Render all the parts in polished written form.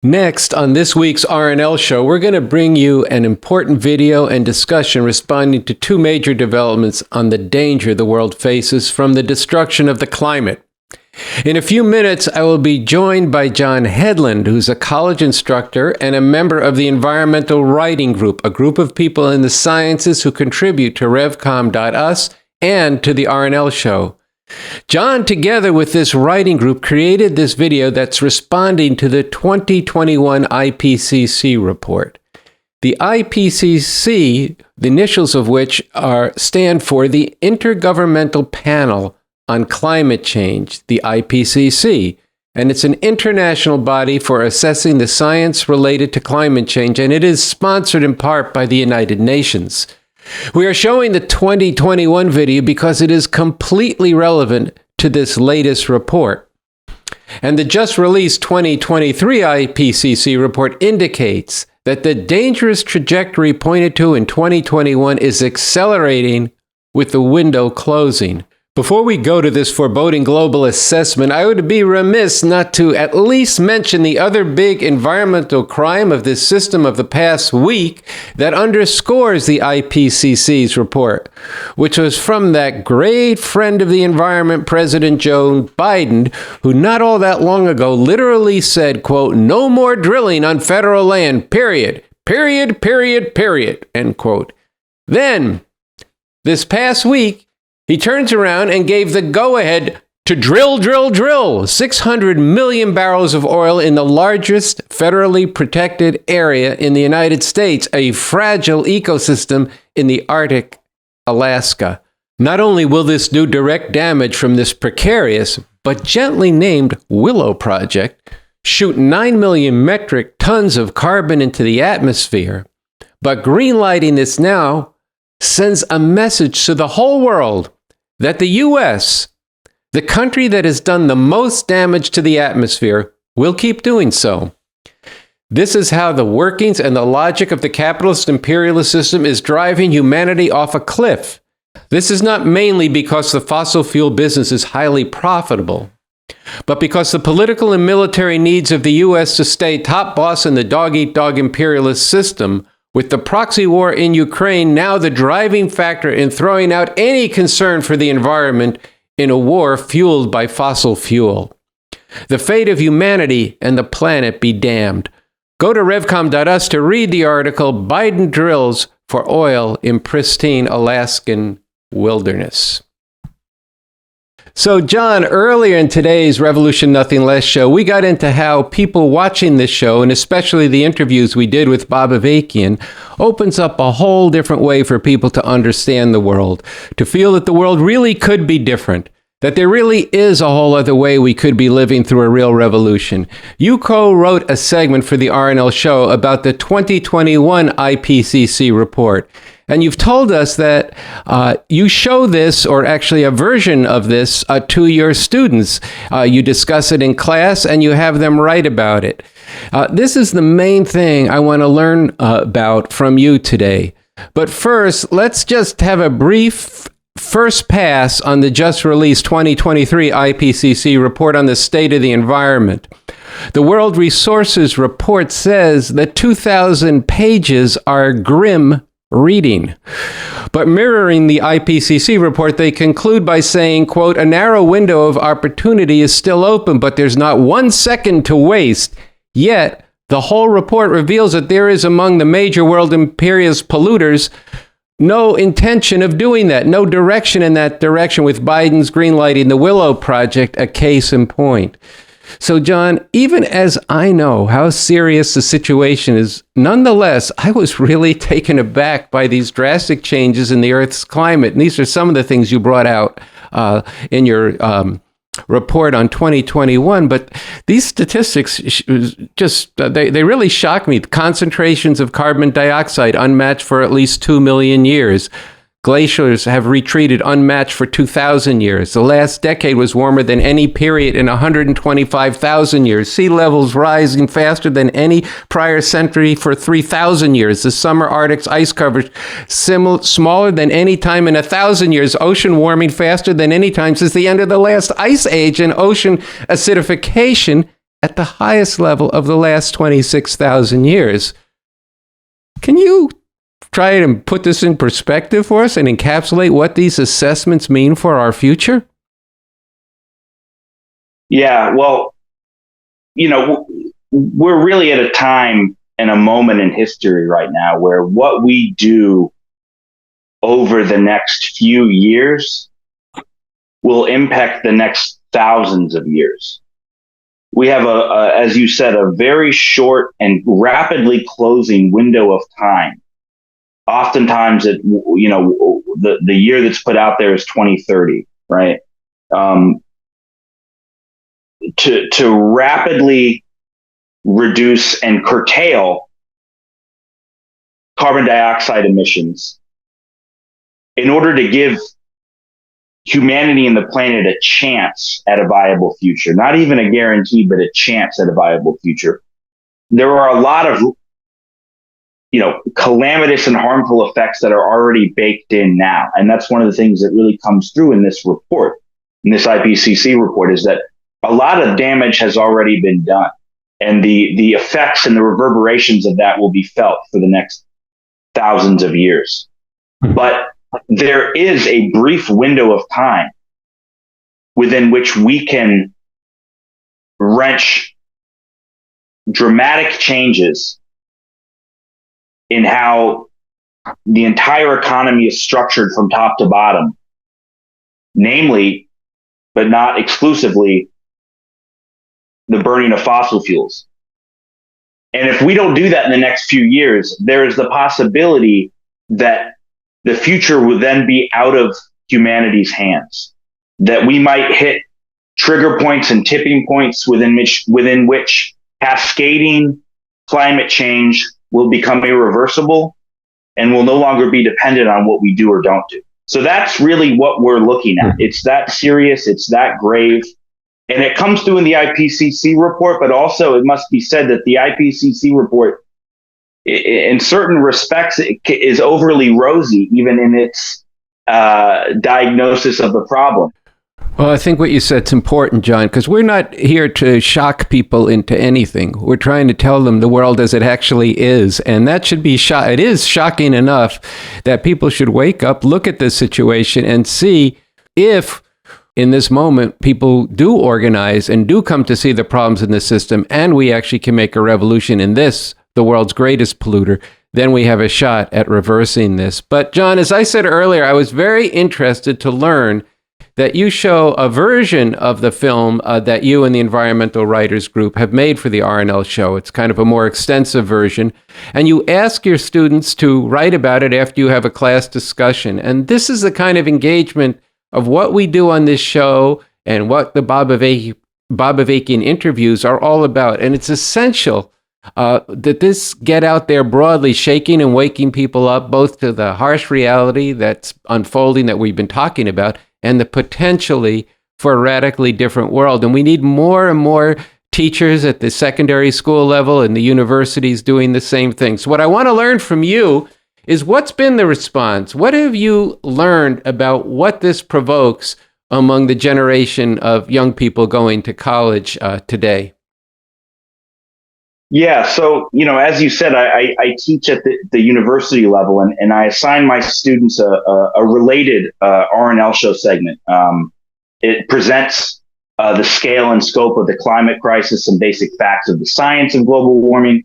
Next, on this week's RNL show, we're going to bring you an important video and discussion responding to two major developments on the danger the world faces from the destruction of the climate. In a few minutes, I will be joined by John Hedlund, who's a college instructor and a member of the Environmental Writing Group, a group of people in the sciences who contribute to revcom.us and to the RNL show. John, together with this writing group, created this video that's responding to the 2021 IPCC report. The IPCC, the initials of which stand for the Intergovernmental Panel on Climate Change, the IPCC, and it's an international body for assessing the science related to climate change, and it is sponsored in part by the United Nations. We are showing the 2021 video because it is completely relevant to this latest report. And the just released 2023 IPCC report indicates that the dangerous trajectory pointed to in 2021 is accelerating with the window closing. Before we go to this foreboding global assessment, I would be remiss not to at least mention the other big environmental crime of this system of the past week that underscores the IPCC's report, which was from that great friend of the environment, President Joe Biden, who not all that long ago literally said, quote, "No more drilling on federal land, period, end quote. Then, this past week, he turns around and gave the go-ahead to drill 600 million barrels of oil in the largest federally protected area in the United States, a fragile ecosystem in the Arctic, Alaska. Not only will this do direct damage from this precarious but gently named Willow Project, shoot 9 million metric tons of carbon into the atmosphere, but greenlighting this now sends a message to the whole world that the U.S., the country that has done the most damage to the atmosphere, will keep doing so. This is how the workings and the logic of the capitalist imperialist system is driving humanity off a cliff. This is not mainly because the fossil fuel business is highly profitable, but because the political and military needs of the U.S. to stay top boss in the dog-eat-dog imperialist system, with the proxy war in Ukraine now the driving factor in throwing out any concern for the environment in a war fueled by fossil fuel. The fate of humanity and the planet be damned. Go to revcom.us to read the article, Biden Drills for Oil in Pristine Alaskan Wilderness. So, John, earlier in today's Revolution Nothing Less show, we got into how people watching this show, and especially the interviews we did with Bob Avakian, opens up a whole different way for people to understand the world, to feel that the world really could be different, that there really is a whole other way we could be living through a real revolution. You co-wrote a segment for the RNL show about the 2021 IPCC report. And you've told us that you show this, or actually a version of this, to your students. You discuss it in class and you have them write about it. This is the main thing I want to learn about from you today. But first, let's just have a brief first pass on the just released 2023 IPCC report on the state of the environment. The World Resources Report says that 2,000 pages are grim reading. But mirroring the IPCC report, they conclude by saying, quote, "A narrow window of opportunity is still open, but there's not 1 second to waste. Yet, the whole report reveals that there is among the major world imperialist polluters no intention of doing that, no direction in that direction, with Biden's greenlighting the Willow Project a case in point." So, John, even as I know how serious the situation is, nonetheless, I was really taken aback by these drastic changes in the Earth's climate. And these are some of the things you brought out in your report on 2021. But these statistics they really shock me. Concentrations of carbon dioxide unmatched for at least 2 million years. Glaciers have retreated unmatched for 2,000 years. The last decade was warmer than any period in 125,000 years. Sea levels rising faster than any prior century for 3,000 years. The summer Arctic's ice cover smaller than any time in 1,000 years. Ocean warming faster than any time since the end of the last ice age. And ocean acidification at the highest level of the last 26,000 years. Can you try and put this in perspective for us and encapsulate what these assessments mean for our future? Yeah, well, we're really at a time and a moment in history right now where what we do over the next few years will impact the next thousands of years. We have as you said, a very short and rapidly closing window of time. Oftentimes, the year that's put out there is 2030, right? To rapidly reduce and curtail carbon dioxide emissions in order to give humanity and the planet a chance at a viable future, not even a guarantee, but a chance at a viable future. There are a lot of, calamitous and harmful effects that are already baked in now. And that's one of the things that really comes through in this report, in this IPCC report, is that a lot of damage has already been done. And the effects and the reverberations of that will be felt for the next thousands of years. But there is a brief window of time within which we can wrench dramatic changes in how the entire economy is structured from top to bottom, namely, but not exclusively, the burning of fossil fuels. And if we don't do that in the next few years, there is the possibility that the future will then be out of humanity's hands, that we might hit trigger points and tipping points within which cascading climate change will become irreversible and will no longer be dependent on what we do or don't do. So that's really what we're looking at. It's that serious, it's that grave. And it comes through in the IPCC report, but also it must be said that the IPCC report, in certain respects, is overly rosy, even in its diagnosis of the problem. Well, I think what you said is important, John, because we're not here to shock people into anything. We're trying to tell them the world as it actually is. And that should be it is shocking enough that people should wake up, look at this situation, and see if in this moment people do organize and do come to see the problems in the system, and we actually can make a revolution in this, the world's greatest polluter, then we have a shot at reversing this. But John, as I said earlier, I was very interested to learn that you show a version of the film that you and the Environmental Writers Group have made for the RNL show. It's kind of a more extensive version. And you ask your students to write about it after you have a class discussion. And this is the kind of engagement of what we do on this show and what the Bob Avakian interviews are all about. And it's essential that this get out there broadly, shaking and waking people up, both to the harsh reality that's unfolding that we've been talking about, and the potentially for a radically different world. And we need more and more teachers at the secondary school level and the universities doing the same thing. So what I want to learn from you is what's been the response? What have you learned about what this provokes among the generation of young people going to college today? Yeah, so, as you said, I teach at the university level, and I assign my students a related RNL show segment. It presents the scale and scope of the climate crisis, some basic facts of the science of global warming,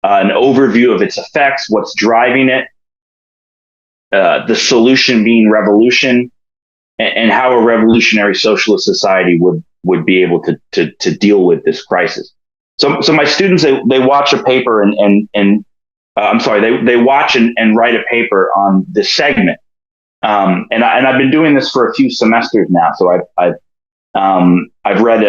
an overview of its effects, what's driving it, the solution being revolution, and how a revolutionary socialist society would be able to deal with this crisis. So my students, they watch a paper they watch and write a paper on this segment. And I've been doing this for a few semesters now. So I've read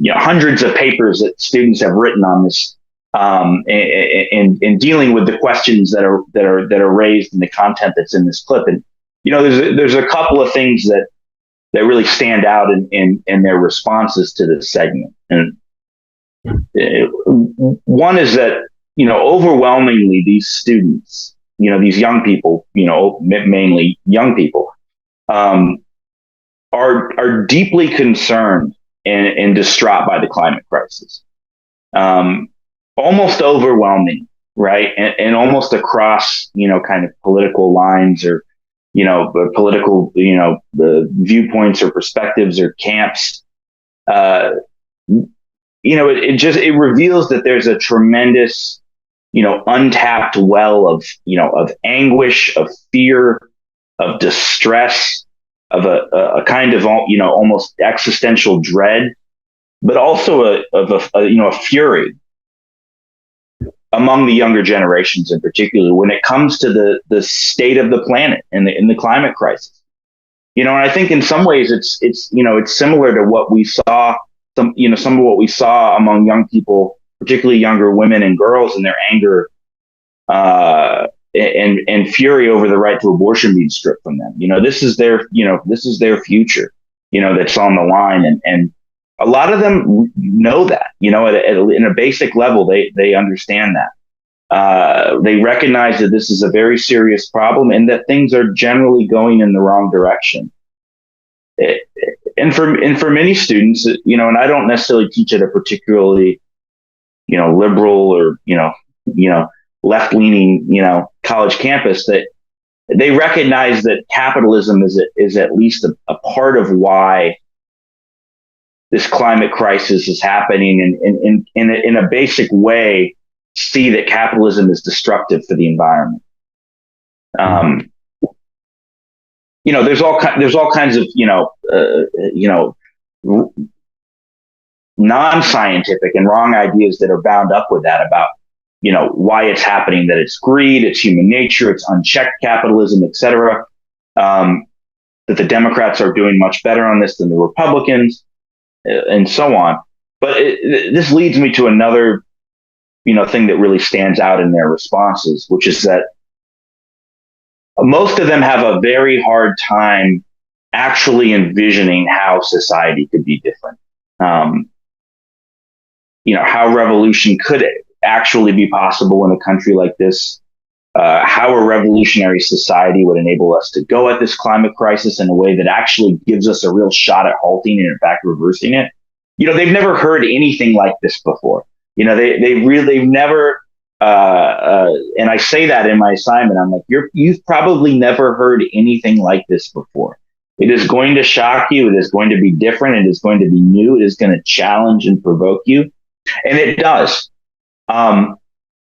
hundreds of papers that students have written on this, in dealing with the questions that are raised in the content that's in this clip. And there's a couple of things that really stand out in their responses to this segment. And one is that, overwhelmingly these students, these young people, mainly young people, are deeply concerned and distraught by the climate crisis. Almost overwhelming, right? And almost across, kind of political lines or, political, the viewpoints or perspectives or camps. It reveals that there's a tremendous, untapped well of anguish, of fear, of distress, of a kind of, almost existential dread, but also a fury among the younger generations in particular when it comes to the state of the planet and the climate crisis. And I think in some ways it's similar to what we saw, some of what we saw among young people, particularly younger women and girls, and their anger and fury over the right to abortion being stripped from them. This is their future, that's on the line. And a lot of them know that, in a basic level, they understand that. They recognize that this is a very serious problem and that things are generally going in the wrong direction. And for many students, and I don't necessarily teach at a particularly, liberal or, left-leaning, college campus, that they recognize that capitalism is at least a part of why this climate crisis is happening, and in a basic way, see that capitalism is destructive for the environment. There's all kinds of non-scientific and wrong ideas that are bound up with that about why it's happening, that it's greed, it's human nature, it's unchecked capitalism, etc. That the Democrats are doing much better on this than the Republicans, and so on. But this leads me to another, thing that really stands out in their responses, which is that most of them have a very hard time actually envisioning how society could be different. How revolution could actually be possible in a country like this, how a revolutionary society would enable us to go at this climate crisis in a way that actually gives us a real shot at halting and in fact reversing it. They've never heard anything like this before. They've never, and I say that in my assignment, I'm like, you've probably never heard anything like this before. It is going to shock you. It is going to be different. It is going to be new. It is going to challenge and provoke you. And it does.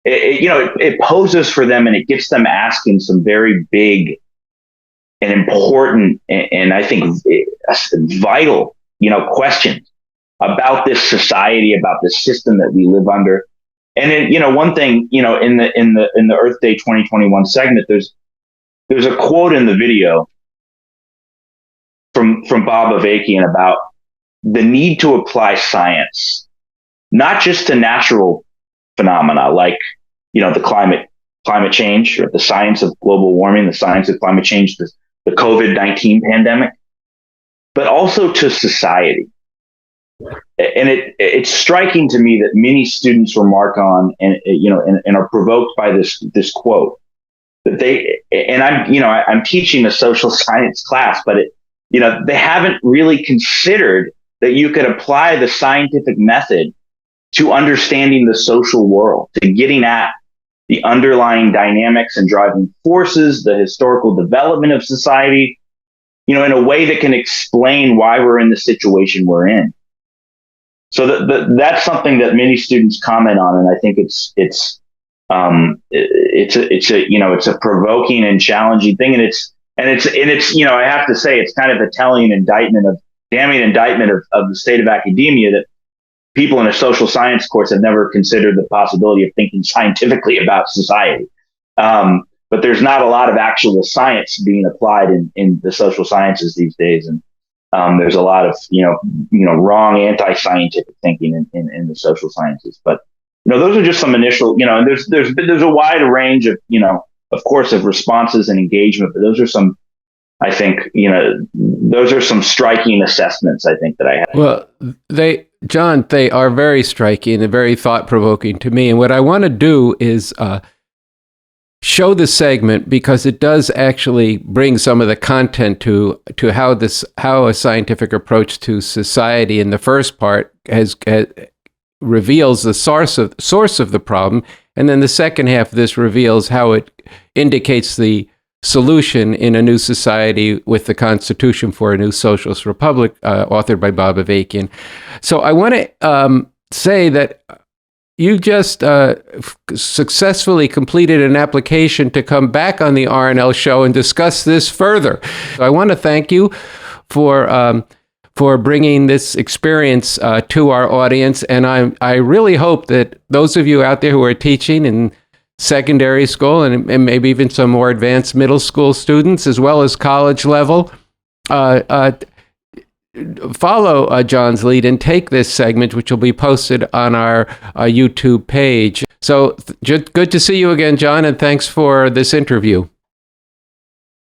It poses for them and it gets them asking some very big and important and I think vital, questions about this society, about the system that we live under. And then, one thing, in the Earth Day 2021 segment, there's a quote in the video from Bob Avakian about the need to apply science, not just to natural phenomena like, the climate change or the science of global warming, the science of climate change, the COVID-19 pandemic, but also to society. And it's striking to me that many students remark on and are provoked by this quote that I'm teaching a social science class, but they haven't really considered that you could apply the scientific method to understanding the social world, to getting at the underlying dynamics and driving forces, the historical development of society, in a way that can explain why we're in the situation we're in. So that's something that many students comment on, and I think it's a provoking and challenging thing, and it's I have to say it's kind of a damning indictment of the state of academia that people in a social science course have never considered the possibility of thinking scientifically about society. But there's not a lot of actual science being applied in the social sciences these days, and there's a lot of wrong anti-scientific thinking in the social sciences. But those are just some initial, and there's a wide range of of course of responses and engagement. But those are some, I think, those are some striking assessments I think that I have. Well, they are very striking and very thought-provoking to me. And what I want to do is show the segment because it does actually bring some of the content to how a scientific approach to society in the first part reveals the source of the problem, and then the second half of this reveals how it indicates the solution in a new society with the Constitution for a New Socialist Republic, authored by Bob Avakian. So I want to say that you just successfully completed an application to come back on the RNL show and discuss this further. So I want to thank you for bringing this experience to our audience, and I really hope that those of you out there who are teaching in secondary school and maybe even some more advanced middle school students, as well as college level, follow John's lead and take this segment, which will be posted on our YouTube page. So good to see you again, John, and thanks for this interview.